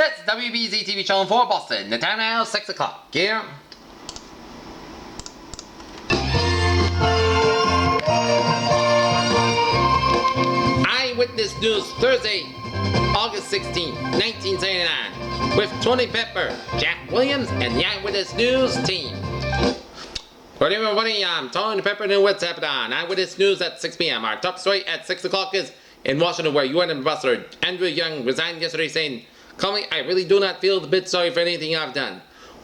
This is WBZ-TV Channel 4 Boston. The time now is 6 o'clock. Here. Eyewitness News, Thursday, August 16, 1979. With Tony Pepper, Jack Wiggins, and the Eyewitness News team. Good evening, everybody. I'm Tony Pepper, and what's happening on Eyewitness News at 6 p.m. Our top story at 6 o'clock is in Washington, where UN Ambassador Andrew Young resigned yesterday, saying, "Call me, I really do not feel a bit sorry for anything I've done."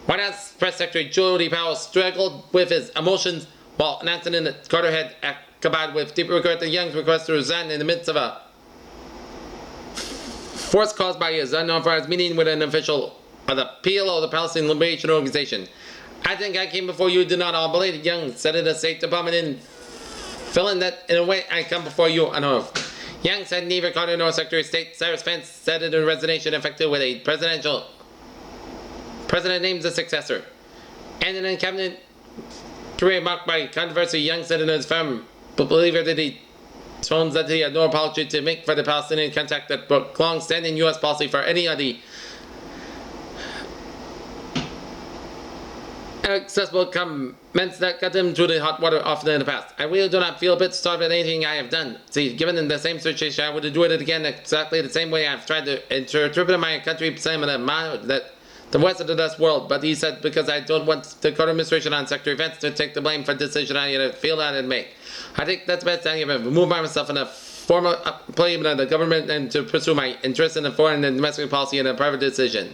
White House Press Secretary Jody Powell struggled with his emotions while announcing that Carter had accompanied with deep regret to Young's request to resign in the midst of a force caused by his unauthorized meeting with an official of the PLO, the Palestinian Liberation Organization. "I think I came before you did not all believe," Young said in the State Department, in filling that in a way I come before you on oath. Young said neither Carter nor Secretary of State Cyrus Vance said in a resignation effective with a president names a successor. And in a cabinet career marked by controversy, Young said in his firm believer that he tones that he had no apology to make for the Palestinian contact that broke long-standing U.S. policy for any of the accessible comments that got him through the hot water often in the past. "I really do not feel a bit sorry about anything I have done. See, given in the same situation, I would do it again exactly the same way I've tried to interpret my country, same that the West of the Dust world." But he said, "Because I don't want the Carter administration on Secretary Vance to take the blame for a decision I feel I didn't make. I think that's best I have removed myself in a formal employment of the government and to pursue my interests in the foreign and domestic policy in a private decision."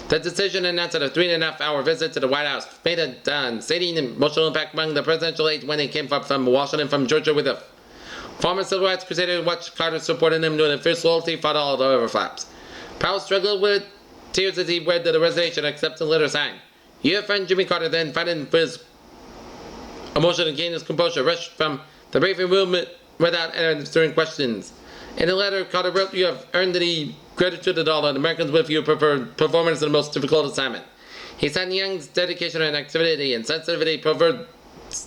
The decision announced at a 3.5-hour visit to the White House made a stating emotional impact among the presidential aides when they came from Washington from Georgia with a former civil rights crusader who watched Carter supporting him doing a fierce loyalty fought all the overflaps. Powell struggled with tears as he read the resignation acceptance letter signed. Your friend Jimmy Carter, then fighting for his emotion and gained his composure, rushed from the briefing room without answering questions. In the letter, Carter wrote, "You have earned the gratitude of all the Americans with your performance in the most difficult assignment." He said Young's dedication and activity and sensitivity proved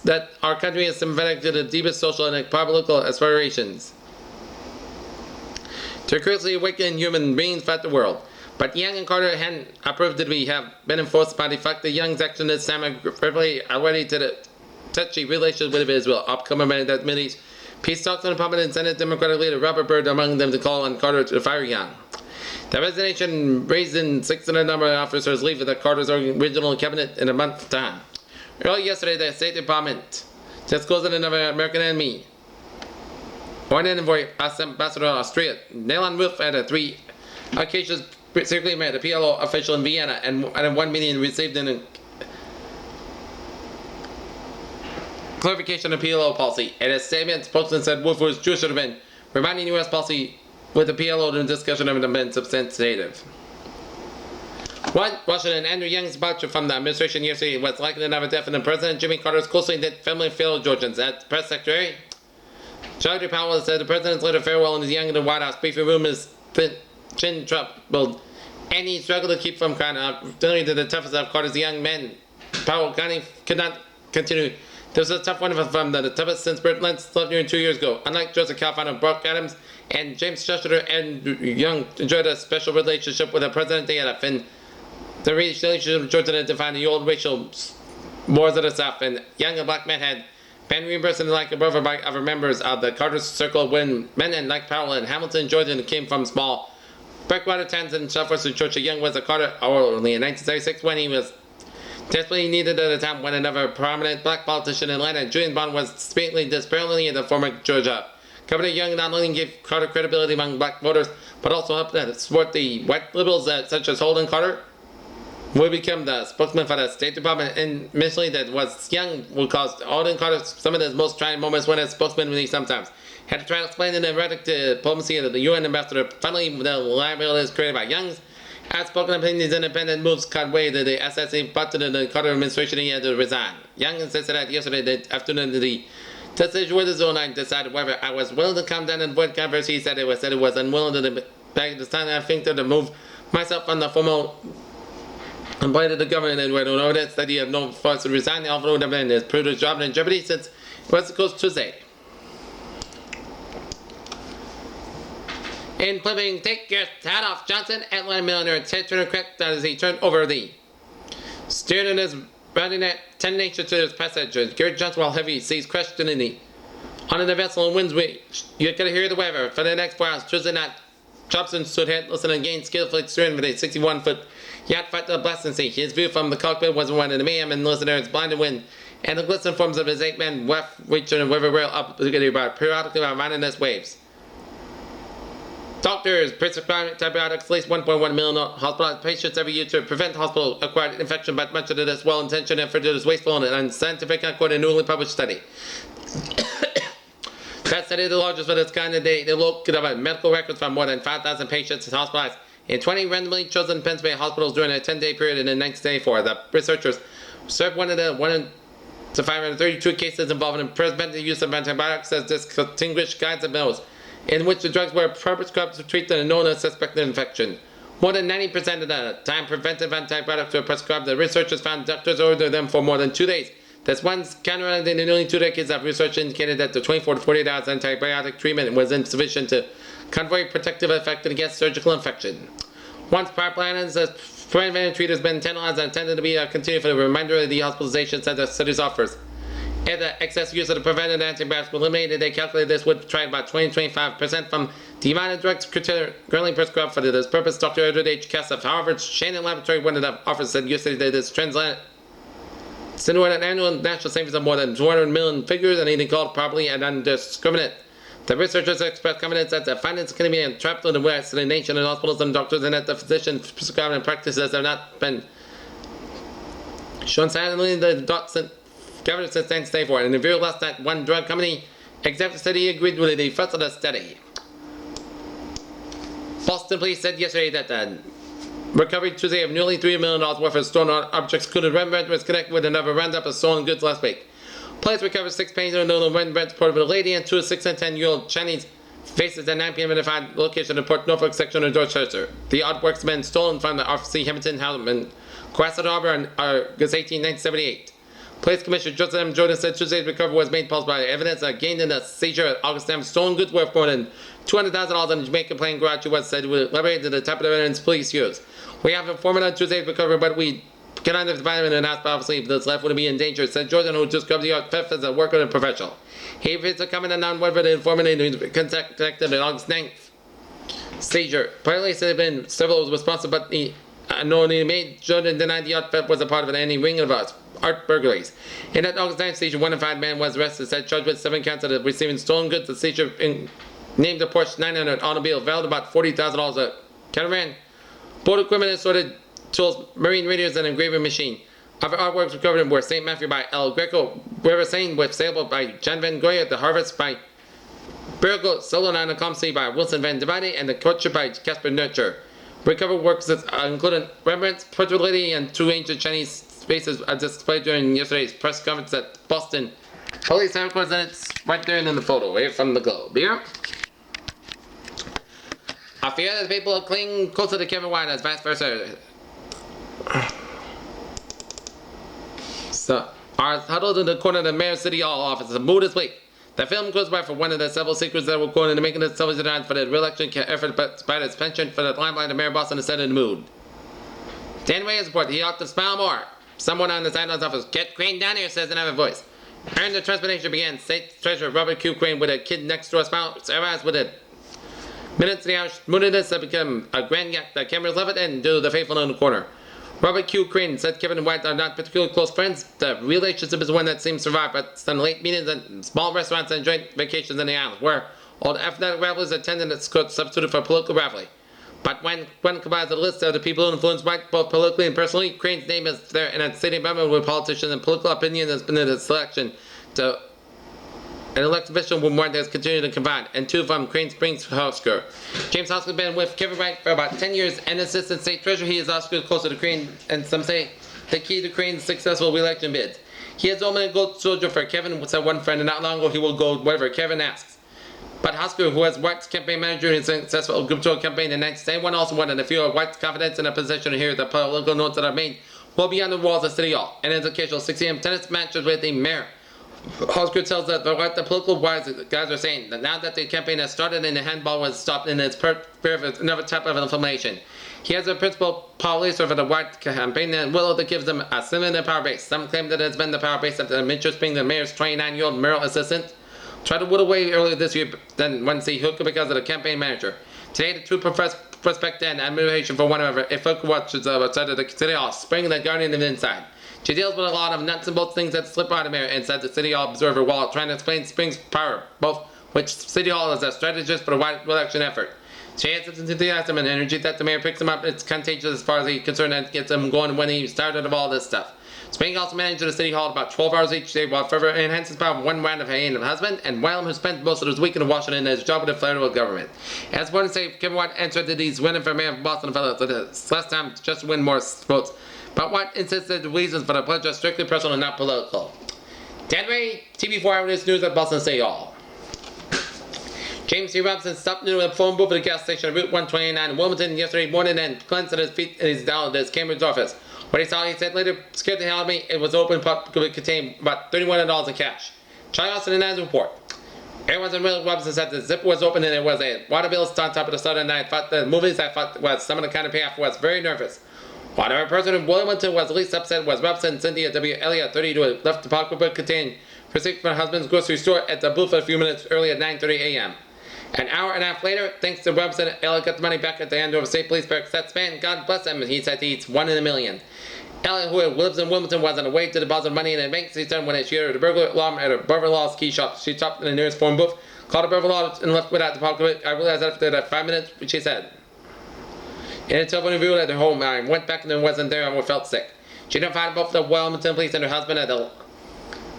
that our country is sympathetic to the deepest social and political aspirations to creatively awaken human beings throughout the world. But Young and Carter hadn't approved that we have been enforced by the fact that Young's action this time are already to the touchy relations with Israel. Upcoming that Mideast peace talks in the Parliament and Senate Democratic leader Robert Byrd among them to call on Carter to fire Young. The resignation raised in 600 number of officers leave the Carter's original cabinet in a month's time. Early yesterday, the State Department disclosed another American enemy, Foreign Envoy Ambassador of Austria, Nayland Wolf, at a 3 occasions secretly met a PLO official in Vienna and at one meeting received a clarification of PLO policy. In a statement, spokesman said Wolf was Jewish been reminding U.S. policy with the PLO during discussion of been substantive. Washington, Andrew Young's departure from the administration yesterday was likely to have a definite President Jimmy Carter's closely knit family of fellow Georgians. At Press Secretary Jody Powell said the President's letter farewell in his Young in the White House briefing room is chin troubled, and he struggled to keep from crying out. Dealing to the toughest of Carter's young men, Powell could not continue. "This was a tough one from the toughest since Burt Lentz left here 2 years ago. Unlike Joseph Calfano, Brock Adams, and James Shuster and Young enjoyed a special relationship with the President they had, and the relationship with Georgia defined the old racial wars of the South, and Young and black men had been reimbursed in like a brother by other members of the Carter Circle when men and like Powell and Hamilton, Georgia came from small backwater towns in southwestern Georgia. Young was a Carter only in 1976 when he was desperately needed at a time when another prominent black politician in Atlanta, Julian Bond, was speedily disparagingly in the former Georgia. Governor Young not only gave Carter credibility among black voters, but also helped support the white liberals such as Holden Carter, who would become the spokesman for the State Department. And initially, that was Young who caused Holden Carter some of his most trying moments when as spokesman when he sometimes had to try to explain the erratic diplomacy of the UN ambassador. Finally, the liability is created by Young's outspoken opinions, independent moves cut way to the SSA, but to the Carter administration he had to resign. Young insisted that yesterday afternoon the decision with his own I decided whether I was willing to come down and avoid controversy. He said it was unwilling to back this time. I think to move myself on the formal employee of the government and with no evidence that he had no force to resign. The offer would have been his previous job in jeopardy since it was supposed to say. In flipping, take your hat off Johnson, Atlanta millionaire Ted Turner correct as he turned over the steering his riding at 10 nature to his passengers. Garrett Johnson, while heavy, sees question in the on the vessel and winds way. You gotta hear the weather for the next 4 hours. Tuesday night, Jobson stood headless and again skillfully steering with a 61-foot yacht fight to the blasting sea. His view from the cockpit was one of the mayhem and listeners blinded wind and the glistening forms of his 8-man weft reaching the river rail up periodically reminding us waves. Doctors prescribe antibiotics, at least 1.1 million hospitalized patients every year to prevent hospital-acquired infection, but much of it is well-intentioned effort is wasteful and unscientific, according to a newly published study. That study is the largest of its kind today. They looked at medical records from more than 5,000 patients hospitalized in 20 randomly chosen Pennsylvania hospitals during a 10-day period in 1984. The researchers observed one to 532 cases involving preventive use of antibiotics as distinguished guides of those in which the drugs were prescribed to treat the known or suspected infection. More than 90% of the time preventive antibiotics were prescribed. The researchers found doctors ordered them for more than 2 days. This one's counteracting the nearly 2 decades of research indicated that the 24 to 48 hours antibiotic treatment was insufficient to confer protective effect against surgical infection. Once pipelines, the preventive treatment has been internalized and intended to be continued for the remainder of the hospitalizations that the studies offers. If the excess use of the preventive antibiotics were eliminated, they calculated this would try about 20-25% from the amount of drugs currently prescribed for this purpose. Dr. Edward H. Cass of Harvard's Shannon Laboratory, one of the authors, said yesterday that this translated into an annual national savings of more than 200 million figures and anything called properly and undiscriminate. The researchers expressed confidence that the findings can be entrapped in the West of the nation and hospitals and doctors and that the physicians prescribing practices have not been shown silently the doctor government since 1994. In a review last night, one drug company executive said he agreed with the first of the study. Boston police said yesterday that the recovery Tuesday of nearly $3 million worth of stolen objects included Rembrandt was connected with another roundup of stolen goods last week. Police recovered 6 paintings of Rembrandt reported with a lady and 2 6 and 10-year-old Chinese faces at 9 p.m. in the location of the Port Norfolk section of Dorchester. The artworks have been stolen from the RFC Hamilton House in Quasset Harbor on August 18, 1978. Police Commissioner Joseph M. Jordan said Tuesday's recovery was made possible by evidence gained in the seizure at August 10 stolen goods worth more than $200,000 in the Jamaican plane garage was said to elaborate the type of evidence police used. We have informed on Tuesday's recovery, but we cannot divide him in an house, but obviously this life would be in danger, said Jordan, who described the theft as a worker and professional. He refused to comment on whether the informant contacted on August 9th seizure. Apparently said there have been several responsible, but the anonymity made Jordan denied the art theft was a part of any ring of art burglaries. In that August 9th seizure, one identified man was arrested, said charged with 7 counts of receiving stolen goods. The seizure named a Porsche 900 automobile valued about $40,000 a caravan, boat equipment, assorted tools, marine radios, and engraving machine. Other artworks recovered were St. Matthew by El Greco, River Seine with Sailboat by John Van Goya, The Harvest by Burgo, Solon on the Calm Sea by Wilson Van Divide, and The Courtship by Casper Nurture. Recovered works included Rembrandt's Portrait Lady and 2 ancient Chinese faces displayed during yesterday's press conference at Boston Police headquarters, and it's right there in the photo, away from the globe. Here. I fear that people cling closer to Kevin White as vice versa. So, are huddled in the corner of the Mayor's City Hall office. The mood is weak. The film goes by for one of the several secrets that were quoted in the making of the television for the re-election effort, despite its penchant for the limelight of Mayor Boston is set in the mood. Dan Way's report, he ought to smile more. Someone on the sidelines office, "Get Crane down here," says another voice. And the transportation began. State Treasurer Robert Q. Crane with a kid next door smile, arrives with it. Minutes to the hour, moodiness had become a grand yak. The cameras love it and do the faithful in the corner. Robert Q. Crane said Kevin and White are not particularly close friends. The relationship is one that seems to survive, but some late meetings and small restaurants and joint vacations in the islands, where old athletic rivalries attended its court substituted for political rivalry. But when one combines the list of the people who influenced White both politically and personally, Crane's name is there in a sitting government with politicians and political opinion has been in the selection to an elected official whom White has continued to confide, and 2 from Crane Springs, Husker. James Husker has been with Kevin White for about 10 years, and assistant state treasurer. He is Husker closer to Crane, and some say the key to Crane's successful re-election bids. He has only a gold soldier for Kevin, said one friend, and not long ago he will go wherever Kevin asks. But Husker, who was White's campaign manager in his successful gubernatorial campaign in 1971, also wanted a few of White's confidence in a position to hear the political notes that are made will be on the walls of City Hall, and his occasional 6 a.m. tennis matches with the mayor Osgood tells that what the political wise guys are saying, that now that the campaign has started and the handball was stopped in its fear of another type of inflammation, he has a principal policy for the white campaign and will to give them a similar power base. Some claim that it has been the power base of the interest being the mayor's 29-year-old mayoral assistant. Tried to whittle away earlier this year, then Wednesday hooked because of the campaign manager. Today, the two professed respect and admiration for one another. If Hook watches outside of the city hall, spring the guardian of the inside. She deals with a lot of nuts and bolts things that slip out of her and said the City Hall observer while trying to explain Spring's power, both which City Hall is a strategist for the white election effort. She has enthusiasm and energy that the mayor picks him up. It's contagious as far as he's concerned and gets him going when he started of all this stuff. Spring also managed the City Hall about 12 hours each day while further enhances power of one round of her husband and Whalen, who spent most of his week in Washington as his job with the federal government. As one say, Kevin Watt answered that he's winning for mayor of Boston fellows last time just to win more votes. But Watt insisted the reasons for the pledge are strictly personal and not political. WBZ-TV-4 Eyewitness News at Boston City Hall. James C. Robinson stopped near the phone booth at the gas station on Route 129 in Wilmington yesterday morning and cleansed his feet and he's down at his Cambridge office. What he saw, he said later, scared the hell out of me. It was open, could contain about $31 in cash. Charlie Austin in his report. Everyone's in real Robinson said the zipper was open and there was a water bill on top of the soda, and I thought the movies I thought was some of the kind of payoff was very nervous. One other person in Wilmington was least upset was Robinson Cynthia W. Elliott, 32, who left the pocketbook contained receipt from her husband's grocery store at the booth a few minutes early at 9:30 a.m. An hour and a half later, thanks to Robinson, Elliott got the money back at the Andover State Police Barracks. That man, God bless him, he said he's one in a million. Elliott, who lives in Wilmington, was on the way to deposit money in a bank system when she heard a burglar alarm at a Beverly Law's key shop. She stopped in the nearest phone booth, called a Beverly Law, and left without the pocketbook. I realized after that 5 minutes, she said. In a telephone interview at her home, I went back and wasn't there and felt sick. She notified both the Wilmington police and her husband at the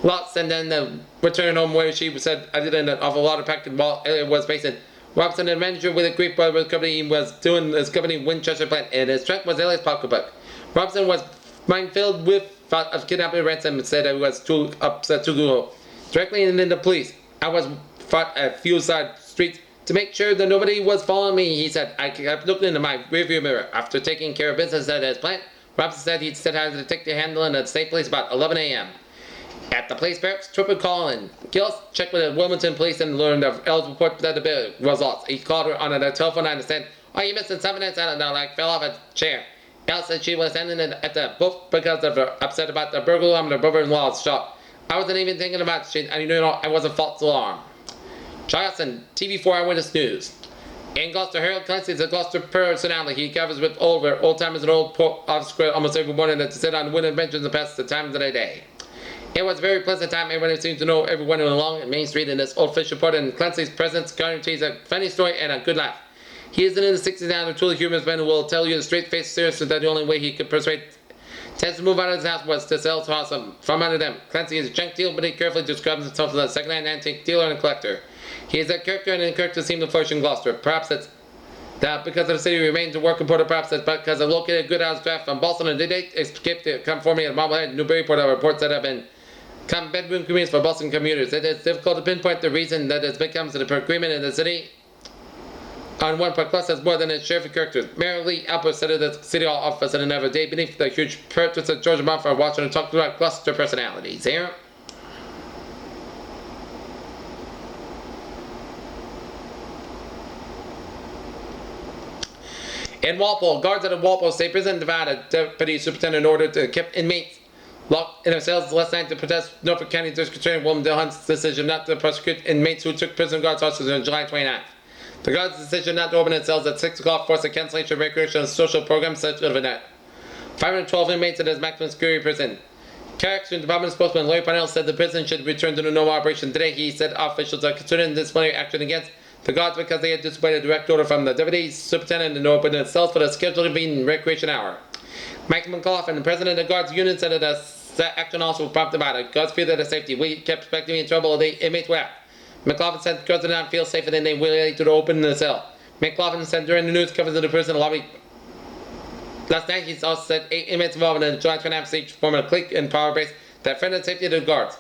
lots and then returned home where she said I did an awful lot of packing while Elliott was facing. Robinson, a manager with a grief brother company, was doing his company Winchester plant, and his trunk was Elliott's pocketbook. Robinson was mind filled with thought of kidnapping ransom and said I was too upset to go. Directly in the police, I was fought a few side streets to make sure that nobody was following me. He said I kept looking into my rearview mirror. After taking care of business at his plant, Robinson said he'd still had to take the handle in the state police about 11 a.m. At the police barracks, Trooper Colin Gills checked with the Wilmington police and learned of Elle's report that the bill was lost. He called her on a telephone line and said, "Oh, you missing 7 minutes?" I don't know, like fell off a chair. Elle said she was standing at the booth because of her upset about the burglar alarm in her brother-in-law's shop. I wasn't even thinking about it, and you know, I was a false alarm. Johnson, TV4 Eyewitness News. In Gloucester, Harold Clancy is a Gloucester personality. He covers with old-timers and old office square almost every morning to sit on wooden benches and pass the times of the day. It was a very pleasant time. Everyone seemed to know everyone along Main Street in this old fish report, and Clancy's presence guarantees a funny story and a good laugh. He is in his 60s now, a truly humorous man who will tell you the straight-faced seriousness that the only way he could persuade tenants to move out of his house was to sell his house from under them. Clancy is a junk dealer, but he carefully describes himself as a second-hand antique dealer and collector. He is a character, and in character seems to flourish in Gloucester. Perhaps it's that because of the city remains a work reporter, perhaps it's because of located good house draft from Boston and did escape to come for me at Marblehead, Newburyport, are reports that have been come bedroom communities for Boston commuters. It is difficult to pinpoint the reason that it becomes the agreement in the city on one part class has more than its share of characters. Mayor Lee Alper said at the City Hall office another day beneath the huge portraits of Georgia Mumford Washington talked about Gloucester personalities. Here. In Walpole, guards at the Walpole State Prison divided Deputy Superintendent ordered to keep inmates locked in their cells last night to protest Norfolk County District Attorney William Dillhunt's decision not to prosecute inmates who took prison guards hostage on July 29th. The guards' decision not to open its cells at 6 o'clock forced the cancellation of recreational and social programs such as that. 512 inmates at his maximum security prison. Corrections Department spokesman Larry Parnell said the prison should return to the normal operation today. He said officials are considering disciplinary action against the guards because they had disobeyed a direct order from the deputy superintendent to open its cells for the scheduled evening recreation hour. Mike McLaughlin, the president of the guards union, said that action also prompted by the guards fear their safety. We kept expecting in trouble the inmates were. McLaughlin said guards did not feel safer than they were to open the cell. McLaughlin said during the news coverage of the prison lobby last night, he also said 8 inmates involved in the July 29th siege formed a clique and power base that threatened the safety of the guards.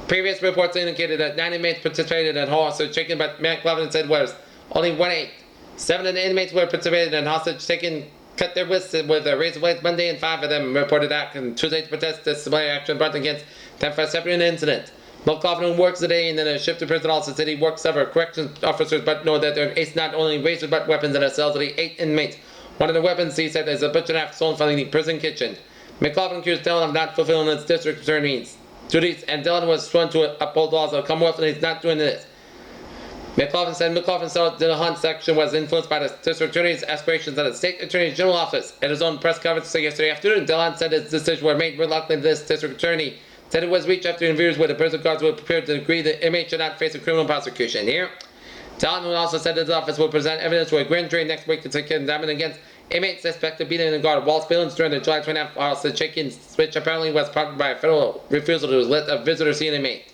Previous reports indicated that 9 inmates participated in hostage taking, but McLaughlin said was only 1-8. 7 of the inmates were participated in hostage taking cut their wrists with razor blades Monday, and 5 of them reported action Tuesday to protest disciplinary action brought against them for a separate incident. McLaughlin works today and then a shift to prison also said he works several corrections officers but know that there is not only razors but weapons in a cell to the 8 inmates. One of the weapons he said is a butcher knife stolen from the prison kitchen. McLaughlin accused Dillon of not fulfilling his district attorney's duties and Dillon was sworn to uphold laws of the Commonwealth and he's not doing this. McLaughlin said McLaughlin saw the Hunt section was influenced by the district attorney's aspirations at the state attorney general office. At his own press conference yesterday afternoon, Dillon said his decision was made reluctantly. This district attorney said it was reached after interviews with the prison guards were prepared to agree the inmate should not face a criminal prosecution. Here, Dillon also said his office will present evidence to a grand jury next week to take indictment against inmates suspected of beating the guard Walt Billings during the July 29th officer check-in, which apparently was prompted by a federal refusal to let a visitor see an inmate.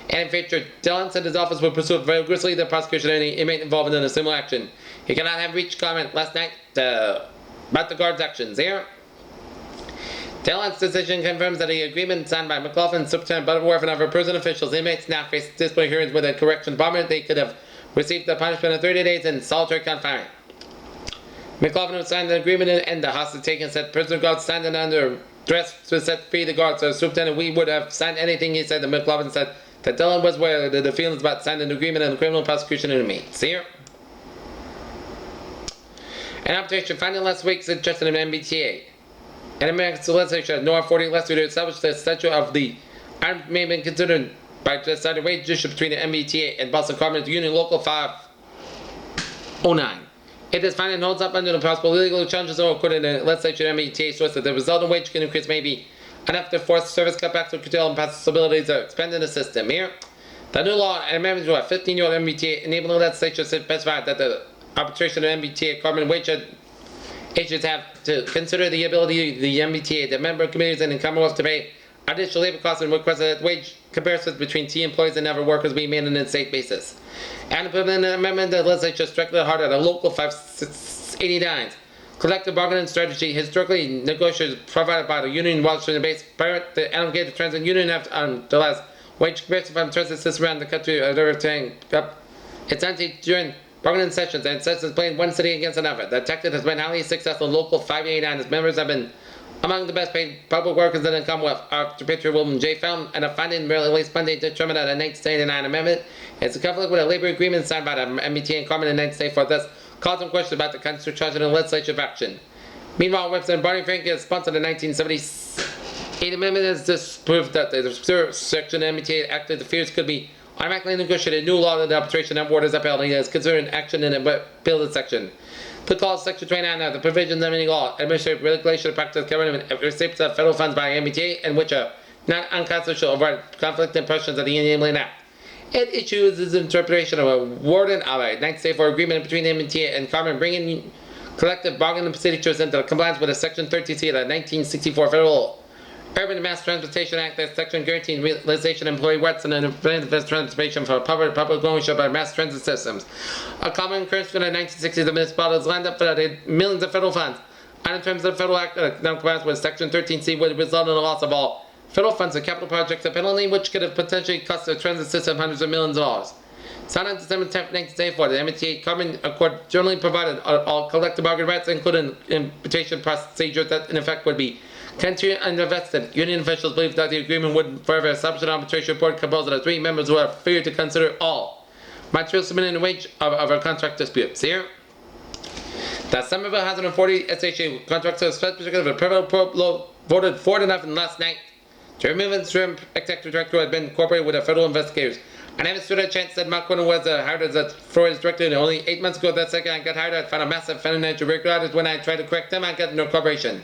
And in future, Dillon said his office will pursue vigorously the prosecution of any inmate involved in a similar action. He cannot have reached comment last night about the guard's actions. Here, Dillon's decision confirms that the agreement signed by McLaughlin, Superintendent Butterworth, and other prison officials, inmates now face disciplinary hearings with a corrections department. They could have received the punishment of 30 days in solitary confinement. McLaughlin signed an agreement and the hostage taken said prison guards signed it under duress to set free the guards. So Superintendent, we would have signed anything he said. The McLaughlin said that Dillon was aware of the feelings about signing an agreement and the criminal prosecution of inmates. Here, an arbitration finding last week suggested an MBTA. An American legislature had no authority last year to establish the statute of the armed may have been considered by decided wage issue between the MBTA and Boston Carmen's Union Local 509. It is finding holds up under the possible legal challenges or according to the legislature MBTA source that the resultant wage increase may be enough to force service cutbacks or curtail impossibilities of expanding the system. Here, the new law and amendments to a 15-year-old MBTA enabling the legislature to specify that the arbitration of MBTA carbon wage agents have to consider the ability of the MBTA, the member committees, and the Commonwealth to pay additional labor costs and request that wage comparisons between T employees and other workers be made on a state basis. And the amendment, the legislature struck the heart at a local 589 collective bargaining strategy historically negotiated provided by the union Washington-based parent, the allocated transit union have the last wage comparison from transit system around the country everything up its anti during bargaining sessions and sessions playing one city against another. The tactic has been highly successful. Local 589 its members have been among the best paid public workers in the Commonwealth. After Patriot William J. Fountain and a finding released Monday determined that the 1989 amendment is a conflict with a labor agreement signed by the MBTA and Carmen in 1994. Thus, causing questions about the constitutional and legislative action. Meanwhile, Representative Barney Frank has sponsored the 1978 amendment has disproved that the section of the MBTA Act interferes could be automatically negotiated. A new law that the arbitration award is upheld. He is considering action in the bill section. To call Section 29 of the provisions of any law, administrative regulation of practice government receipts of federal funds by MBTA and which are not unconstitutional or conflict impressions of the Enabling Act. It issues its interpretation of a warden of a 1984 agreement between the MBTA and Carmen bringing collective bargaining procedures into compliance with the Section 13C of the 1964 Federal Urban Mass Transportation Act. That section guaranteeing realization of employee rights and benefits transportation for public ownership of mass transit systems. A common occurrence from the 1960s, the municipalities lined up for millions of federal funds. And in terms of the federal act, now compliance with Section 13C would result in the loss of all federal funds and capital projects, a penalty which could have potentially cost the transit system hundreds of millions of dollars. Signed on December 10, 1974, the MBTA Carmen Accord generally provided all collective bargaining rights, including invitation procedures that in effect would be continued and invested. Union officials believed that the agreement would forever establish an arbitration board composed of 3 members who are free to consider all material submitted in the wage of a contract disputes. Here, the Somerville 140 SHA contract says specifically the Prevost voted 4-0 last night to remove its interim executive director who had been cooperating with the federal investigators. I never stood a chance that Mark Quinn was hired as a Florida's director, and only 8 months ago that second I got hired, I found a massive financial irregularities. When I tried to correct them, I got no cooperation.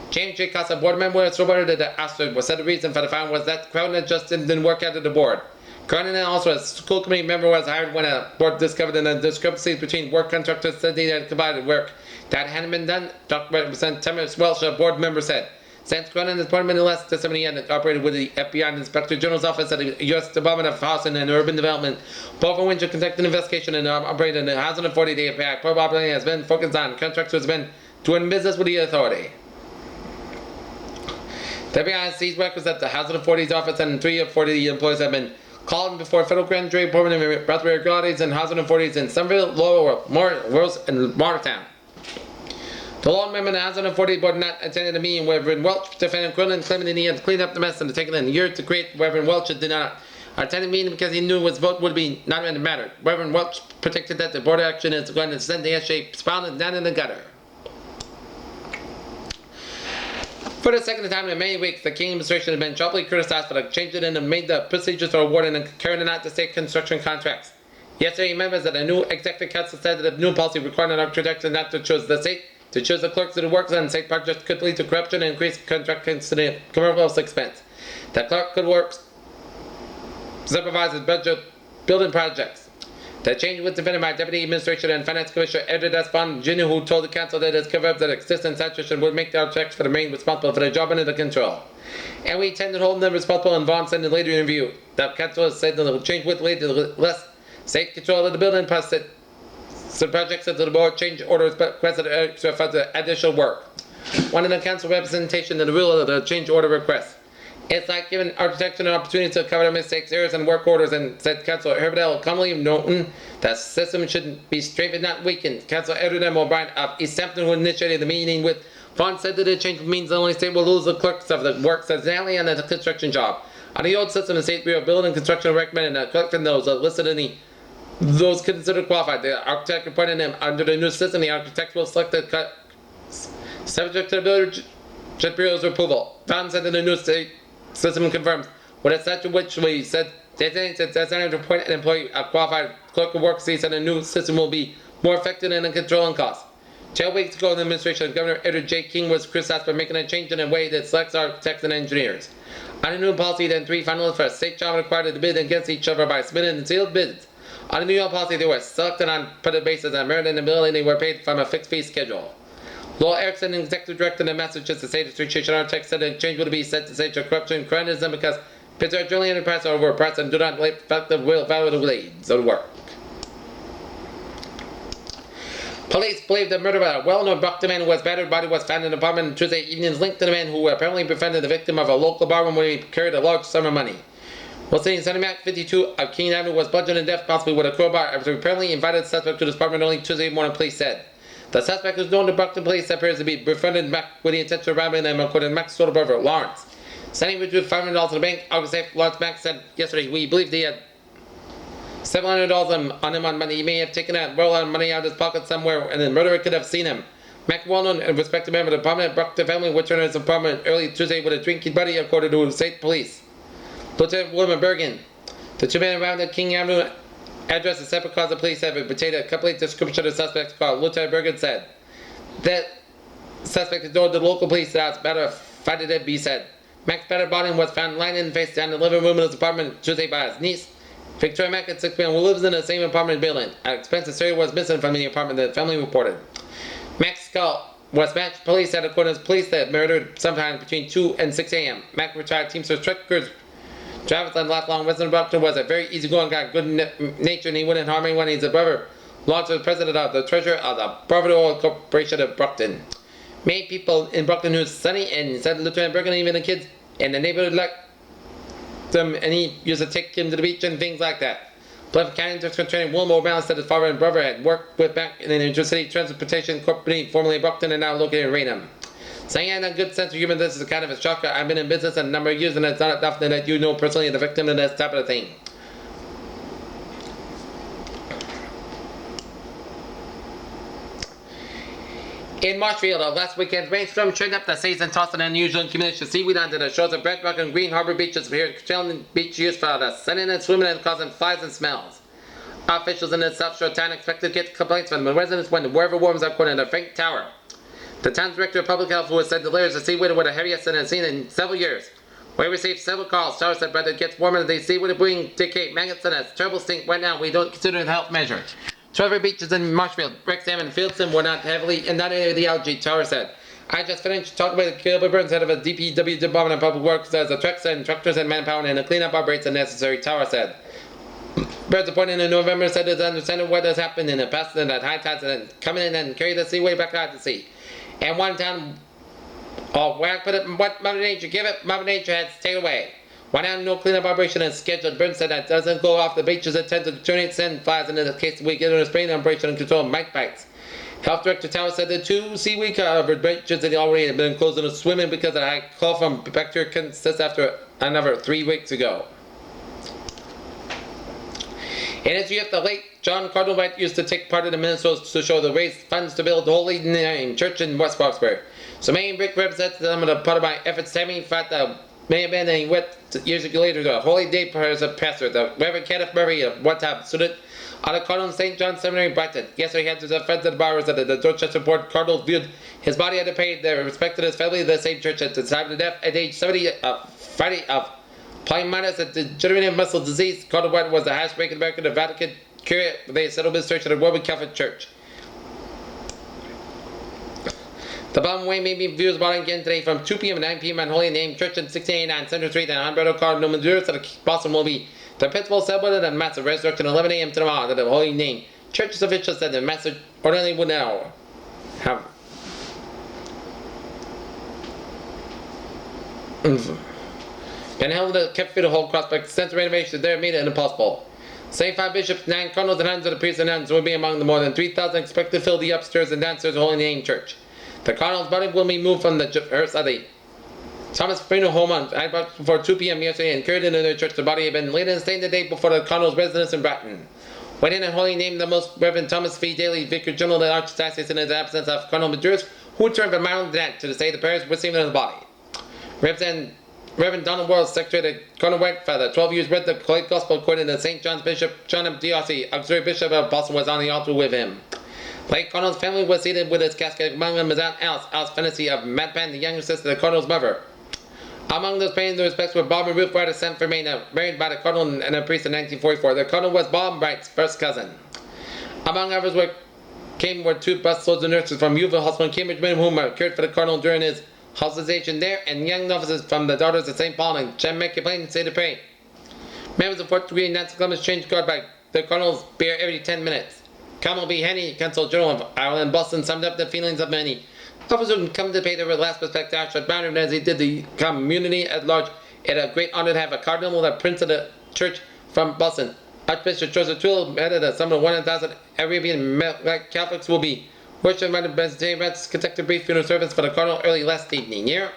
James J. Casa, board member, reported that Astor said the reason for the fine was that Cronin just didn't work out of the board. Cronin also, a school committee member, was hired when a board discovered the discrepancies between work contractors said they had provided work that hadn't been done. Dr. Representative Thomas Welsh, a board member, said, since Cronin's appointment in last December, he had cooperated with the FBI and Inspector General's office at the U.S. Department of Housing and Urban Development, both of which conducted an investigation and operated in the 140-day FBI. Probe operating has been focused on contractors has been doing business with the authority. The FBI seized records at the Housing Authority's office, and 3 of 40 employees have been called before federal grand jury reporting irregularities in housing authorities in Somerville, Lowell, Rose, and Watertown. The law member in the House 140 board not attended a meeting where Reverend Welch defended Quinlan, claiming he had to clean up the mess and had taken a year to create. Reverend Welch did not attend the meeting because he knew his vote would be not going to matter. Reverend Welch predicted that the board action is going to send the SJ spouting down in the gutter. For the second time in many weeks, the King administration has been sharply criticized for the changes and made the procedures for awarding and carrying out the state construction contracts. Yesterday, members of the new executive council said that the new policy requiring an architect not to choose the state to choose the clerks to do works on state projects could lead to corruption and increase contract commercial expense. The clerk could work supervises budget building projects. The change was defended by Deputy Administration and Finance Commissioner Edward S. Bond Jr., who told the council that his cover-up that existing saturation would make the architects for the main responsible for the job under the control. And we intend to hold them responsible, and Bond said in a later interview. The council has said that the change would lead to less state control of the building process. So projects that the board change orders requested extra for the additional work. One of the council representation in the rule of the change order request. It's like giving architects an opportunity to cover their mistakes, errors, and work orders, and said Councilor Herbert L. Commonly Norton that system should be strengthened, not weakened. Councilor Edward M. O'Brien of East Hampton, who initiated the meeting with Vaughn, said that the change means the only state will lose the clerks of the work substantially on the construction job. On the old system, the State Bureau of Building and Construction recommended that collecting those listed in those considered qualified. The architect appointed them under the new system. The architect will select the subject to the Building Bureau's approval. Vaughn said that the new state system confirms what it said, to which we said designated to appoint an employee of qualified clerk of works. He said the new system will be more effective in controlling costs. 12 weeks ago, the administration of Governor Edward J. King was criticized for making a change in a way that selects architects and engineers. On the new policy, then 3 finalists for a state job required to bid against each other by submitting sealed bids. On the new York policy, they were selected on the basis of merit and ability, and they were paid from a fixed fee schedule. Lowell Erickson, executive director of the Massachusetts State Association of Architects, said the change would be set to say to corruption and cronyism because bids are generally underpriced or overpriced and do not reflect the real value of the blades of the work. Police believe the murder of a well-known Brockton man who was battered body was found in an apartment on Tuesday evening, linked to the man who apparently befriended the victim of a local barroom where he carried a large sum of money. While sitting in Sunny Mac 52 of King Avenue was bludgeoned to death, possibly with a crowbar, after apparently invited the suspect to his apartment early Tuesday morning, police said. The suspect was known to Brockton police appears to be befriended Mac with the intention of robbing them, according to Mac's older brother, Lawrence. Sunny withdrew $500 to the bank. August 8th, Lawrence Mac said yesterday, we believed he had $700 on him on money. He may have taken that well on money out of his pocket somewhere, and the murderer could have seen him. Mac, well-known and respected member of the apartment, Brockton family returned to his apartment early Tuesday with a drinking buddy, according to state police. Lieutenant William Bergen. The 2 men around the King Avenue address a separate cause. The police have obtained a complete description of the suspect's car. Lieutenant Bergen said that suspect is known to the local police that was better fighting it, he said. Mac's battered body was found lying in the face down in the living room of his apartment Tuesday by his niece, Victoria Mac, at 6 p.m., who lives in the same apartment building. An expensive stereo was missing from the apartment, the family reported. Mac's skull was matched. Police said, according to police, that murdered sometime between 2 and 6 a.m. Mac, retired Teamsters truckers, Travis and lifelong resident of Brockton, was a very easygoing guy, good nature, and he wouldn't harm anyone. He's a brother. Lawrence was president of the treasurer of the Brotherhood Oil Corporation of Brockton. Many people in Brockton who's sunny, and said Lieutenant Bergen, even the kids in the neighborhood liked them, and he used to take him to the beach and things like that. Bluff County District Attorney Wilma O'Brien said his father and brother had worked with Mac in the Intercity Transportation Company, formerly Brockton, and now located in Raynham. Saying I had a good sense of humor, this is kind of a shocker. I've been in business a number of years, and it's not often that you know personally the victim and that type of thing. In Marshfield, last weekend's rainstorm churned up the seas and tossed an unusual accumulation of seaweed onto the shores of Red Rock and Green Harbor beaches here, Sheldon Beach used for the sunning and swimming and causing flies and smells. Officials in the South Shore town expected to get complaints from the residents when the weather warms up, according to Frank Tower. The town's director of public health, who has said the layers of seaweed were the heaviest it has seen in several years. We received several calls. Tower said, but it gets warmer, the seaweed bring decay, maggots, and a terrible stink. Right now, we don't consider it a health measure. 12 beaches in Marshfield, Wrexham, and Fieldstone were not heavily in that area of the algae, Tower said. I just finished talking with Gilbert Burns, head of the DPW Department of Public Works, as the trucks and tractors and manpower and the cleanup operates are necessary, Tower said. Burns appointed in November said it's understandable what has happened in the past and that high tides and coming in and carry the seaweed back out to sea. And one town, where I put it, what Mother Nature give it, Mother Nature has to take it away. One town, no cleanup operation is scheduled. Burns said that doesn't go off the beaches that tend to deteriorate sand flies, and in the case we get on a spraying operation and control mite bites. Health Director Tower said the two seaweed covered beaches had already been closed to swimming because of high call from bacteria consists after another 3 weeks ago. In his youth, the late John Cardinal White used to take part in the ministers to show the raise funds to build the Holy Name Church in West Roxbury. So main brick represents some of the part of my efforts having fought the may have been a wet years later the Holy Day as a pastor, the Reverend Kenneth Murray of Watab student on the Cardinal St. John Seminary, Brighton. Yesterday, he had to the friends of the borrowers that the Dorchester Board Cardinals viewed his body had to pay their respect to his family, the same church at the time of the death at age 70, Friday of Plain minus a degenerative muscle disease. Cardinal White was the highest ranking American of Vatican Curate for the settlement church of the Roman Catholic Church. The bomb way may be viewed again today from 2 p.m. to 9 p.m. on Holy Name Church in 1689 Central Street and Humberto Cardinal Maduros of Boston will be the principal celebrated and massive resurrection at 11 a.m. tomorrow at the Holy Name. Church's officials said the message ordinarily would now have been held to kept fit a whole cross, but extensive renovations there made it impossible. 75 bishops, 9 cardinals, and hundreds of the priests and nuns will be among the more than 3,000 expected to fill the upstairs and downstairs of Holy Name Church. The cardinal's body will be moved from the earth of the Thomas funeral home on before 2 p.m. yesterday and carried into the church. The body had been laid in state the day before the cardinal's residence in Brighton. Waiting at Holy Name, the Most Reverend Thomas V. Daly, Vicar General of the Archdiocese, in the absence of Cardinal Maduros, who returned from Mount Dent to the state of the parish receiving his body. Reverend Donald Worrell, Secretary to Cardinal White, for the 12 years read the Holy Gospel according to St. John's Bishop John M. Diossi, Auxiliary Bishop of Boston, was on the altar with him. Late Cardinal's family was seated with his casket. Among them is Aunt Alice Fennessy of Madpan, the younger sister of the Cardinal's mother. Among those paying their respects were Bob and Ruth Wright of St. Fermain, married by the Cardinal and a priest in 1944. The Cardinal was Bob Wright's first cousin. Among others were 2 busloads of nurses from Yeovil Hospital in Cambridge, many of whom cared for the Cardinal during his hospitalization there, and young novices from the Daughters of St. Paul and Jem McCaplain and Say to Pray. Members of 4th degree Nancy Clemens changed guard by the Cardinal's beer every 10 minutes. Camel B. Henny, Consul General of Ireland, Boston, summed up the feelings of many. Officers who come to pay their last respect to Archbishop Brown as he did the community at large. It is a great honor to have a cardinal, the prince of the church from Boston. Archbishop Joseph Toole added that some of the 1,000 Arabian Catholics will be worshipped by the Presbyterian conducted brief funeral service for the cardinal early last evening. Here.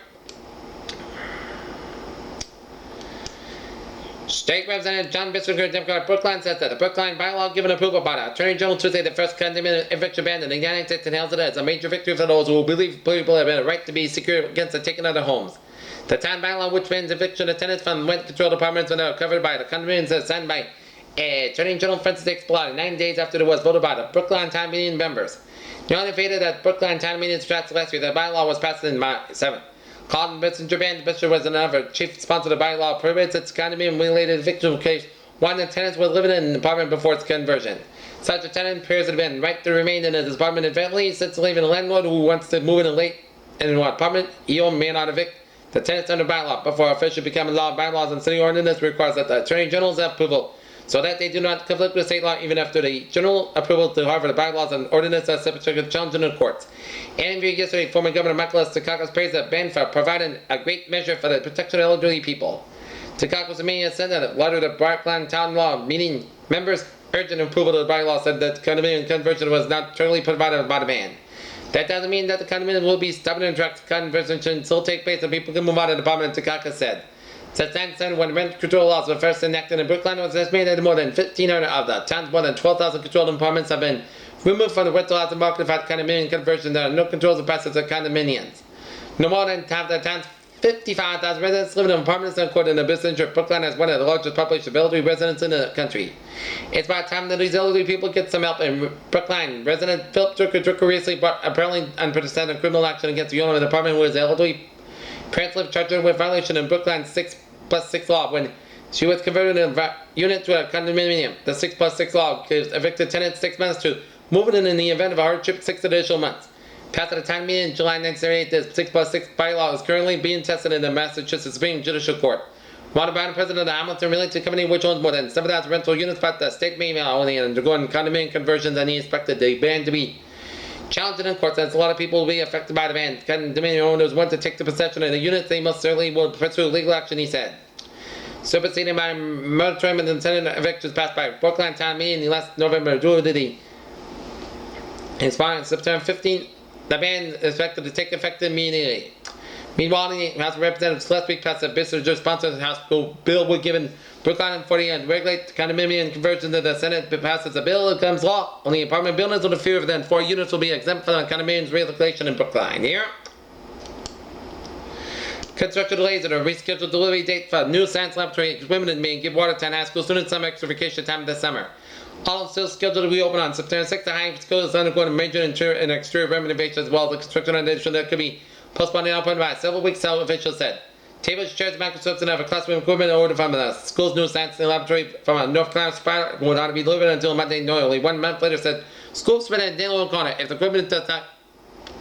State Representative John Bissinger, Democrat of Brookline, says that the Brookline bylaw given approval by the Attorney General Tuesday, the first condemned eviction ban in the United States, and hails it as a major victory for those who believe people have a right to be secure against the taking of their homes. The town bylaw, which bans eviction of tenants from rent control departments when they are covered by the condominiums, is signed by Attorney General Francis X. Bellati 9 days after it was voted by the Brookline Town Meeting members. The only faded at Brookline Town Meeting last year, the bylaw was passed in March 7th. Called Messenger Band, the Bishop was another chief sponsor of the bylaw, prohibits its condominium-related eviction case when the tenants were living in an apartment before its conversion. Such a tenant appears to have been right to remain in his apartment indefinitely since leaving a landlord who wants to move in an apartment he may not evict the tenants under bylaw before officially becoming law. Bylaws and city ordinance requires that the Attorney General's approval so that they do not conflict with state law even after the general approval to however the bylaws and ordinance are subject to challenge in the courts. And yesterday, former Governor Michael Secaucus praised the ban for providing a great measure for the protection of elderly people. Secaucus Armenia said that a letter to the Brookline Town Law meeting members urging approval of the bylaw said that condominium conversion was not totally provided by the ban. That doesn't mean that the condominium will be stubborn and track conversion should still take place and people can move out of the apartment, Secaucus said. Since 1970, when rent control laws were first enacted in Brookline, it was estimated that more than 1,500 of the town's more than 12,000 controlled apartments have been removed from the rental housing market for condominium conversion. There are no controls or passes of condominiums. No more than half the town's 55,000 residents live in apartments, according to Business Insurance. Brookline has one of the largest population of elderly residents in the country. It's about time that these elderly people get some help. In Brookline, resident Philip Drucker recently brought apparently unprecedented criminal action against the owner of the apartment who is elderly. Parents live charged with violation in Brookline's 6+6 law when she was converted a unit to a condominium. The 6+6 law gives evicted tenants 6 months to move in the event of a hardship 6 additional months. Passed at a town meeting in July 1978, the 6+6 bylaw is currently being tested in the Massachusetts Supreme Judicial Court. Ron Brown, president of the Hamilton Realty Company, which owns more than 7,000 rental units, but the state may only undergoing condominium conversions, and he expected the ban to be challenged in court, since a lot of people will be affected by the ban. Condominium owners want to take the possession of the units, they most certainly will pursue legal action, he said. Superseded by moratorium and intended evictions passed by Brookline Town Meeting last November due to the Expiring September 15th, the ban is expected to take effect immediately. Meanwhile, the House of Representatives last week passed a bill sponsored House bill would give Brookline authority and regulate condominium conversions that the Senate passes a bill that becomes law. Only apartment buildings with a fewer than 4 units will be exempt from the condominiums regulation in Brookline. Here. Construction delays at a rescheduled delivery date for new science laboratory equipment being give Watertown High School students some extra vacation time this summer. All still scheduled to reopen on September 6th. The high school is undergoing a major interior and exterior renovation as well. The construction addition that could be postponed and opened by several weeks, some officials said. Tables, chairs, microscopes, and other classroom equipment ordered from the school's new science laboratory from a North Carolina supplier would not be delivered until Monday. Only 1 month later, said school superintendent Daniel O'Connor. If the equipment does not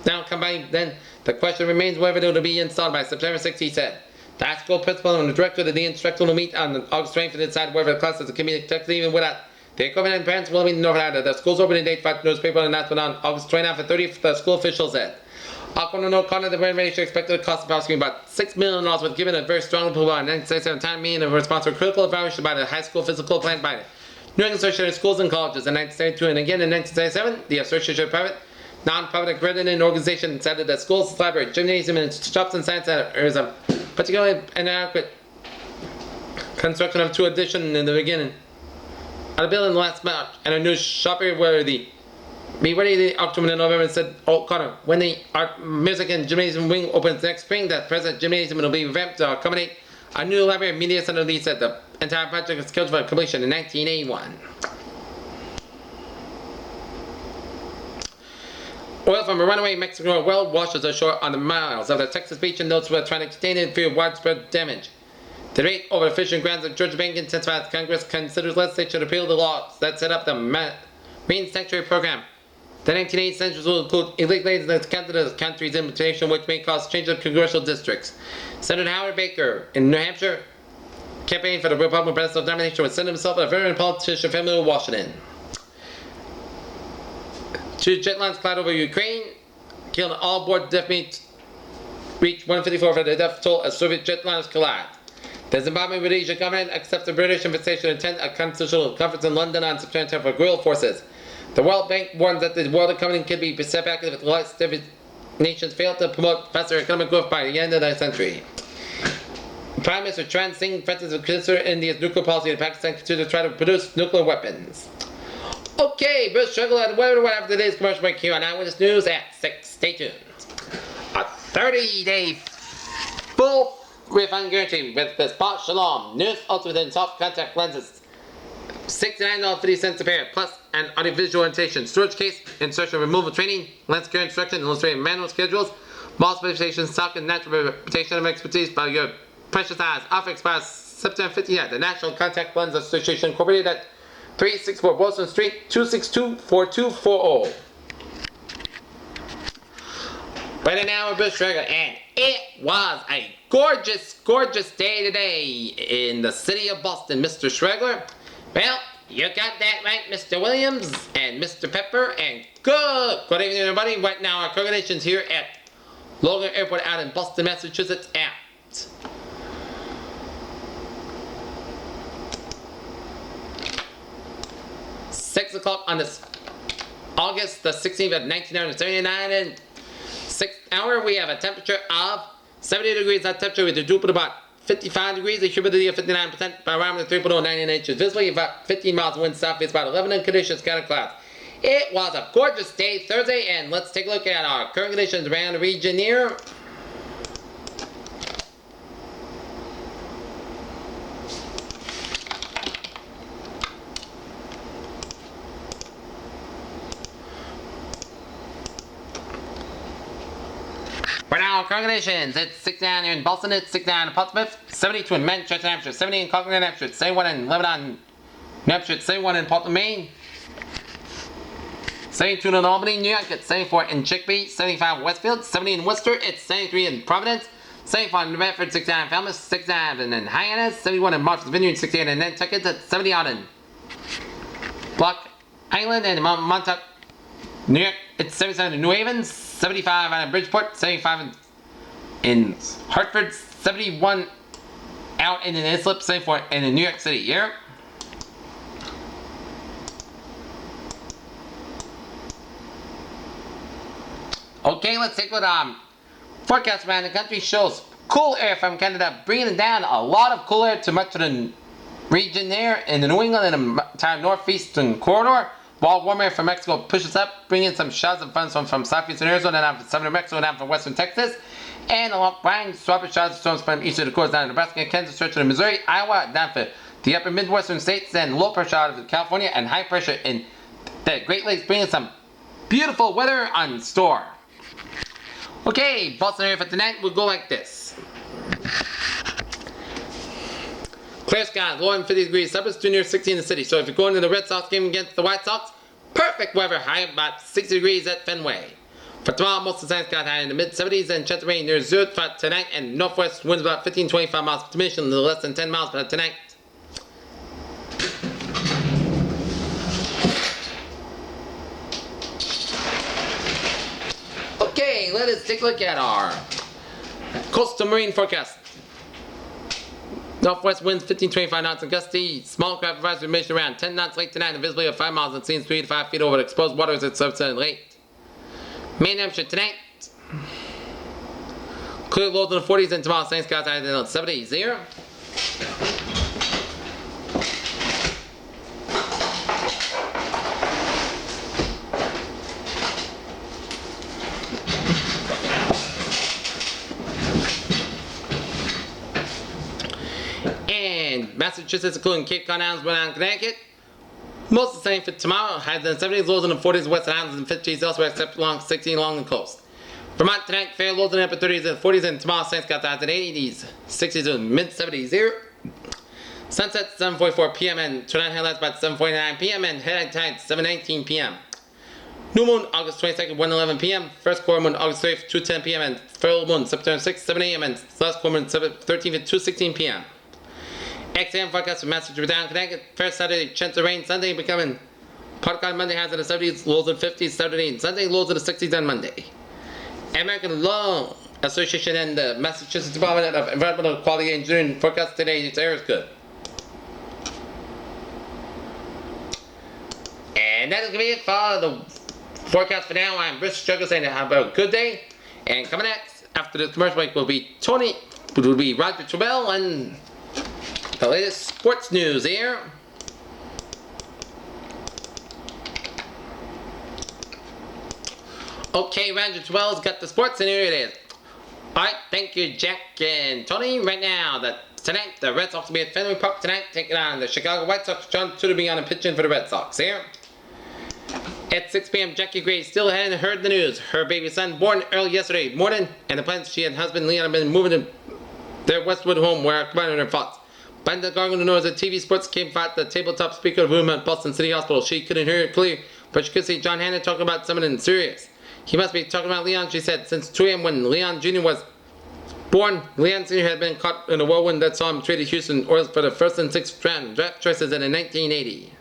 now come by, then the question remains whether it will be installed by September 6th, he said. The high school principal and the director of the instructor will meet on August 20th to decide whether the classes can be conducted even without the equipment and parents will be notified. The school's opening date for the newspaper announcement on August 29th and 30th, the school official said. O'Connor, the renovation expected to cost approximately about $6 million, was given a very strong approval on 1977 time, meaning a response to critical evaluation by the high school physical plan by the New England Association of Schools and Colleges in 1972 and again in 1977. The Association of Private, Non-Profit Accredited Organization said that the school's library, gymnasium, and shops and science center is a particularly inadequate construction of 2 additions in the beginning of the building last March and a new shop area where the be ready the October and November, said O'Connor. When the art, music, and gymnasium wing opens next spring, the present gymnasium will be revamped to accommodate a new library and media center. Lee said the entire project is scheduled for completion in 1981. Oil from a runaway Mexican well washes ashore on the miles of the Texas beach and those who are trying to contain it in fear of widespread damage. The debate over the fishing grounds of Georgia Bank intensifies. Congress considers legislation to repeal the laws that set up the Marine Sanctuary Program. The 1980 census will include illegal aliens that counted as country's invitation, which may cause change of congressional districts. Senator Howard Baker in New Hampshire campaigned for the Republican presidential nomination would send himself a veteran politician family of Washington. 2 jet lines collided over Ukraine, killed all aboard death meat, reached 154 for the death toll as Soviet jet liners collide. The Zimbabwe Rhodesia government accepts the British invitation to attend a constitutional conference in London on September 10th for guerrilla forces. The World Bank warns that the world economy could be set back if the nations fail to promote faster economic growth by the end of the century. Prime Minister Tran Singh threatens to consider India's nuclear policy in Pakistan continues to try to produce nuclear weapons. Okay, Bruce Struggle and whatever after today's commercial break here on Eyewitness News at 6. Stay tuned. A 30-day full refund guarantee with the Spot Shalom News Ultimate and Soft Contact Lenses. $69.50 a pair, plus an audiovisual orientation, storage case, insertion removal training, lens care instruction, illustrated manual schedules, mall specifications, stock and natural reputation of expertise by your precious eyes. Offer expires September 15th at the National Contact Lens Association, incorporated at 364 Wilson Street, 262-4240. Right now, we're Bruce Schrager, and it was a gorgeous, gorgeous day today in the city of Boston, Mr. Schregler. Well, you got that right, Mr. Williams and Mr. Pepper, and good evening, everybody. Right now, our congregation's here at Logan Airport out in Boston, Massachusetts at 6 o'clock on this August the 16th of 1979, and 6th hour, we have a temperature of 70 degrees. That temperature with a droop at about 55 degrees, the humidity of 59%, barometer 3.09 inches. Visibly about 15 miles wind southeast, about 11 in conditions, scattered clouds. It was a gorgeous day Thursday, and let's take a look at our current conditions around the region here. For now, current conditions, it's 69 here in Boston, it's 69 in Portsmouth, 72 in Manchester, New Hampshire, 70 in Concord, New Hampshire, 71 in Lebanon, New Hampshire, 71 in Portland, Maine, 72 in Albany, New York, it's 74 in Chicopee, 75 in Westfield, 70 in Worcester, it's 73 in Providence, 75 in New Bedford, 69 in Falmouth, 69 in Hyannis, 71 in Martha's Vineyard, 68 in Nantucket, 70 out in Block Island and Montauk, New York, it's 77 in New Haven, 75 out in Bridgeport, 75 in Hartford, 71 out in Islip, 74 in New York City here. Okay, let's take a look. Forecast around the country shows cool air from Canada, bringing down a lot of cool air to much of the region there in the New England and the entire northeastern corridor. While warm air from Mexico pushes up, bringing some showers of thunderstorms from southeastern Arizona down from southern Mexico down from western Texas. And along rain, swap showers of storms from east of the coast down to Nebraska, Kansas, stretch to Missouri, Iowa, down to the upper Midwestern states, and low pressure out of California, and high pressure in the Great Lakes, bringing some beautiful weather on store. Okay, Boston area for tonight will go like this. Clear skies, low and 50 degrees, suburbs too near 60 in the city. So if you're going to the Red Sox game against the White Sox, perfect weather, high about 60 degrees at Fenway. For tomorrow, most of the sun's got high in the mid-70s and chance of rain near 0 for tonight, and northwest winds about 15-25 miles per dimension, a little less than 10 miles per tonight. Okay, let us take a look at our coastal marine forecast. Northwest winds 15-25 knots and gusty. Small craft advisory measured around 10 knots late tonight and visibility of 5 miles and seems 3 to 5 feet over the exposed waters at sunset late. Main temperature tonight. Clear lows in the 40s and tomorrow sunny skies higher than 70s here. And Massachusetts, including Cape Cod Islands, Rhode Island, Connecticut. Most of the same for tomorrow, higher than 70s, lows in the 40s, West Islands and 50s elsewhere except along 16 along the coast. Vermont tonight, fair lows in the upper 30s and 40s, and tomorrow sun's got highs in 80s, 60s and mid 70s here. Sunset 7:44 p.m. and tonight highlights about 7:49 p.m. and head tide 7:19 p.m. New moon August 22nd, 1:11 p.m. First quarter moon August 3rd, 2:10 p.m. and full moon September 6th, 7 a.m. and last quarter moon 13th at 2:16 p.m. XM forecast for Massachusetts down Connecticut. First Saturday, chance of rain. Sunday becoming part on Monday, highs in the 70s, lows in the 50s, Saturday and Sunday, lows in the 60s on Monday. American Law Association and the Massachusetts Department of Environmental Quality Engineering forecast today its air is good. And that is going to be it for the forecast for now. I'm Bruce Jugger saying have a good day. And coming next, after this commercial break, will be Roger Trubell and the latest sports news here. Okay, Roger Trubell's got the sports, and here it is. Alright, thank you, Jack and Tony. Right now, tonight, the Red Sox will be at Fenway Park tonight, taking on the Chicago White Sox. John Tudor be on a pitch in for the Red Sox here. At 6 p.m., Jackie Gray still hadn't heard the news. Her baby son born early yesterday morning, and the plans she and husband Leon have been moving to their Westwood home where combined their thoughts. By the gargle knows that TV sports came at the tabletop speaker room at Boston City Hospital. She couldn't hear it clearly, but she could see John Hanna talking about something serious. He must be talking about Leon, she said. Since 2 a.m. when Leon Jr. was born, Leon Sr. had been caught in a whirlwind that saw him traded Houston Oilers for the first and sixth draft choices in 1980.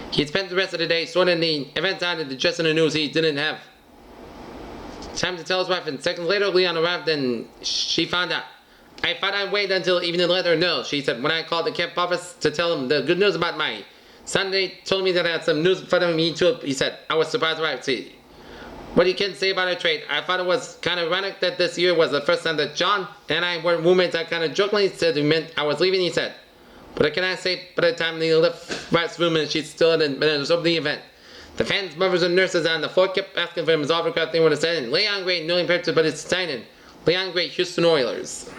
He spent the rest of the day sorting the events out and digesting the news he didn't have time to tell his wife, and seconds later Leon arrived and she found out. I thought I'd wait until evening to let her know, she said. When I called the camp office to tell him the good news about my son, they told me that I had some news for me too, he said. I was surprised by it. What do you kids say about our trade? I thought it was kind of ironic that this year was the first time that John and I were roommates. I kind of jokingly said he meant I was leaving, he said. But what can I say? By the time they left Wife's room and she still hadn't been of the event. The fans, mothers, and nurses on the floor kept asking for him his autograph. They would have said, Leon Gray, no imperative, but it's signing. Leon Gray, Houston Oilers.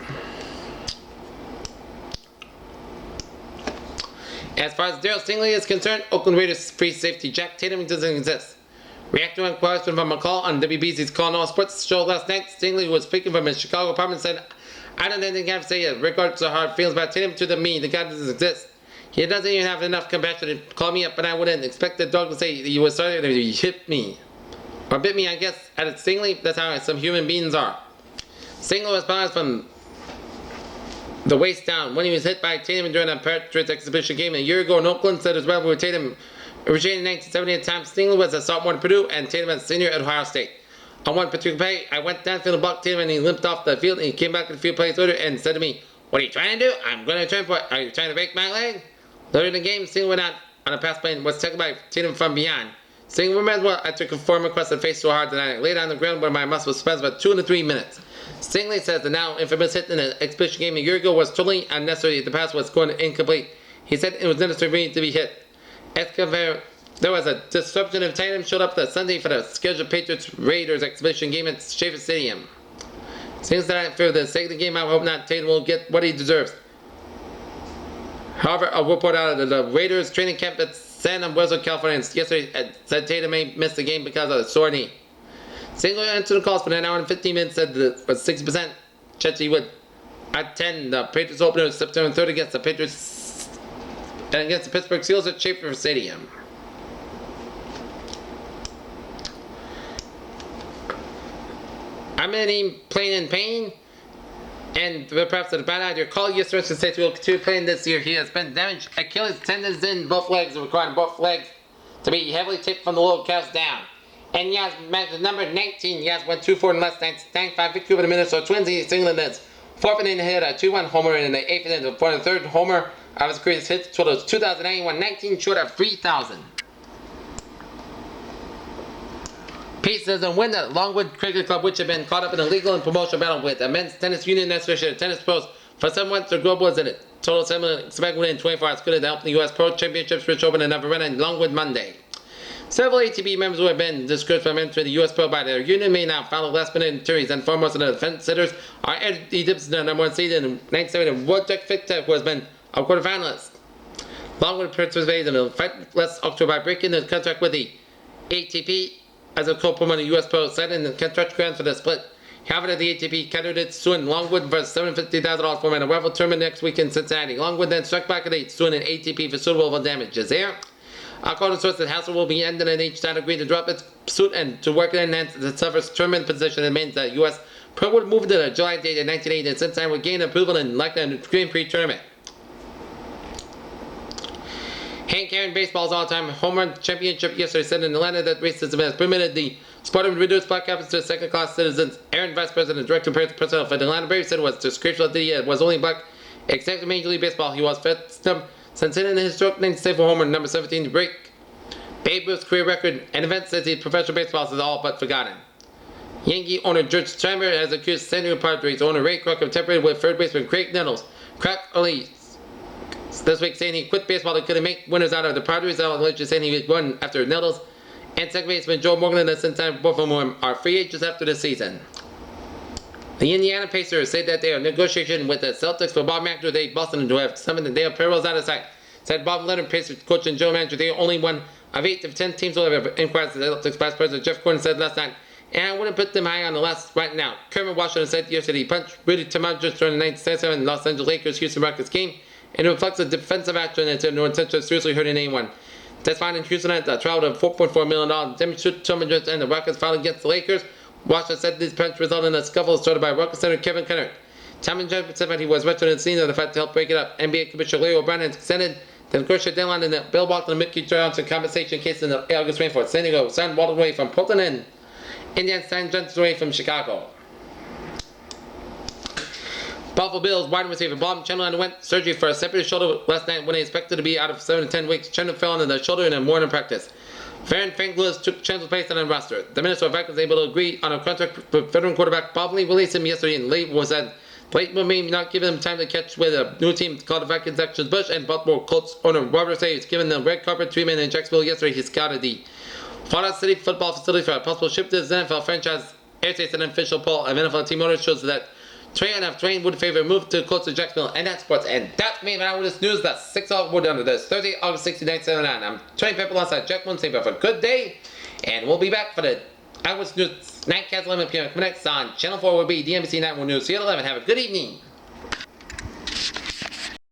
As far as Daryl Stingley is concerned, Oakland Raiders free safety Jack Tatum doesn't exist. Reacting to a question from McCall on WBZ's Call No Sports show last night, Stingley, who was speaking from his Chicago apartment, said, I don't think I have to say it. Regards to how it feels about Tatum to me, the guy doesn't exist. He doesn't even have enough compassion to call me up, but I wouldn't expect the dog to say he was sorry that he hit me. Or bit me, I guess. At Stingley, that's how some human beings are. Stingley was bounced from the waist down when he was hit by Tatum during a Patriots exhibition game a year ago in Oakland, said his rival with Tatum originated in 1970 at the time. Stingley was a sophomore at Purdue and Tatum was a senior at Ohio State. On one particular play, I went down to the block Tatum and he limped off the field and he came back to the field plays later and said to me, what are you trying to do? I'm going to return for it. Are you trying to break my leg? Later in the game, Stingley went out on a pass play and was tackled by Tatum from behind. saying, "Remember what I took a form request and faced so hard that I laid on the ground where my muscle was spasmed about 2 to 3 minutes." Stingley says the now infamous hit in the exhibition game a year ago was totally unnecessary. The pass was going incomplete. He said it was necessary for me to be hit. There was a disruption of time showed up that Sunday for the scheduled Patriots-Raiders exhibition game at Schaefer Stadium. Since that, for the sake of the game, I hope not Tatum will get what he deserves. However, a report out of the Raiders training camp at San Antonio, California yesterday said Tatum may miss the game because of a sore knee. Single answered the calls for an hour and 15 minutes, said that it was 60% chance he would attend the Patriots opener September 3rd against the Patriots and against the Pittsburgh Steelers at Schaefer Stadium. I'm in playing in pain, and perhaps a bad idea. Call yesterday to say he will continue playing this year. He has been damaged Achilles tendons in both legs, requiring both legs to be heavily taped from the lower calves down. And Yaz match number 19. Yaz went 2-4 in last night's 9-5 victory over the Minnesota Twins. He's England is 4th inning hit a 2-1 homer in the 8th inning for the 3rd homer of his career. His hit total is 2,091, 19 short of 3,000. Pieces and win the Longwood Cricket Club, which have been caught up in a legal and promotional battle with the Men's Tennis Union Association Tennis Pros for 7 months. The group was in it. Total 7 expected win in 24 hours. Could have helped the U.S. Pro Championships, which opened in November in Longwood Monday. Several ATP members who have been discouraged from entering the U.S. Pro by their union may now follow last-minute injuries, and foremost of the defense sitters are Eddie Gibson, the number 1 seed in 1970, and Wojtek Fiktek, who has been a quarterfinalist. Longwood participated in the fight last October by breaking the contract with the ATP as a co-promoter U.S. Pro, setting the contract ground for the split. However, the ATP candidates suing Longwood for $750,000 for a rival tournament next week in Cincinnati. Longwood then struck back at 8, suing an ATP for suitable damages there. According to sources, Hassel will be ended and each side agreed to drop its suit and to work to enhance the sufferer's tournament position. It means that U.S. Pro would move to the July date in 1980 and Cincinnati would gain approval and like the Green Prix tournament. Hank Aaron, baseball's all-time home run championship yesterday said in Atlanta that racism has permitted the sport to reduce black captains to second-class citizens. Aaron, vice president and director of personnel for the Atlanta Braves, said it was disgraceful that he was only black except in Major League Baseball. He was fifth since hitting the historic 1974 homer number 17 to break Babe Ruth's career record, and events that the professional baseball is all but forgotten. Yankee owner George Steinbrenner has accused San Diego Padres owner Ray Kroc of tampering with third baseman Craig Nettles. Kroc early this week saying he quit baseball to couldn't make winners out of the Padres, allegedly saying he was run after Nettles and second baseman Joe Morgan and the Cincinnati, both of them are free agents after the season. The Indiana Pacers say that they are in negotiation with the Celtics for Bob McAdoo. They Boston to have some of the Dale payrolls out of sight. Said Bob Leonard, Pacers coach and general manager. They are only one of 8 of 10 teams will have inquired. The Celtics vice president Jeff Gordon said last night, and I wouldn't put them high on the list right now. Kermit Washington said yesterday he punched Rudy Tomatis during the 1977 Los Angeles Lakers Houston Rockets game, and it reflects a defensive action and no intention of seriously hurting anyone. That's fine in Houston at a trial of $4.4 million. Demonstrated Tomatis and the Rockets filed against the Lakers. Washington said this punch resulted in a scuffle started by Rockets center Kevin Kennard. Tomatis said that he was veteran in the scene of the fight to help break it up. NBA Commissioner Larry O'Brien has extended the negotiation deadline in the Bill Walton and Mickey Johnson compensation case in the August rainforest. San Diego signed Walton away from Portland and Indiana signed Johnson away from Chicago. Buffalo Bills wide receiver Bob Chandler underwent surgery for a separated shoulder last night when he expected to be out of 7 to 10 weeks. Chandler fell into the shoulder in a morning practice. Farron Frank Lewis took Chandler's place on the roster. The Minnesota Vikings were able to agree on a contract with veteran quarterback Bob Lee, released him yesterday, and Lee was at Blake may not give him time to catch with a new team called the Vikings Actions Bush, and Baltimore Colts owner Robert Say was given the red carpet treatment in Jacksonville yesterday. He scouted the Florida City football facility for a possible ship to his NFL franchise. Airstates an official poll of NFL team owners shows that Twain would favor a move to close to Jacksonville and that sports. And that's me, man. With this news, that's 6 o'clock. We're done with this. Thursday, August 16, 1979. I'm Twain Pepper alongside Jack Moon. Say, have a good day. And we'll be back for the Eyewitness News Nightcast 11 p.m. Next on Channel 4 will be DMC Night News. See you at 11. Have a good evening.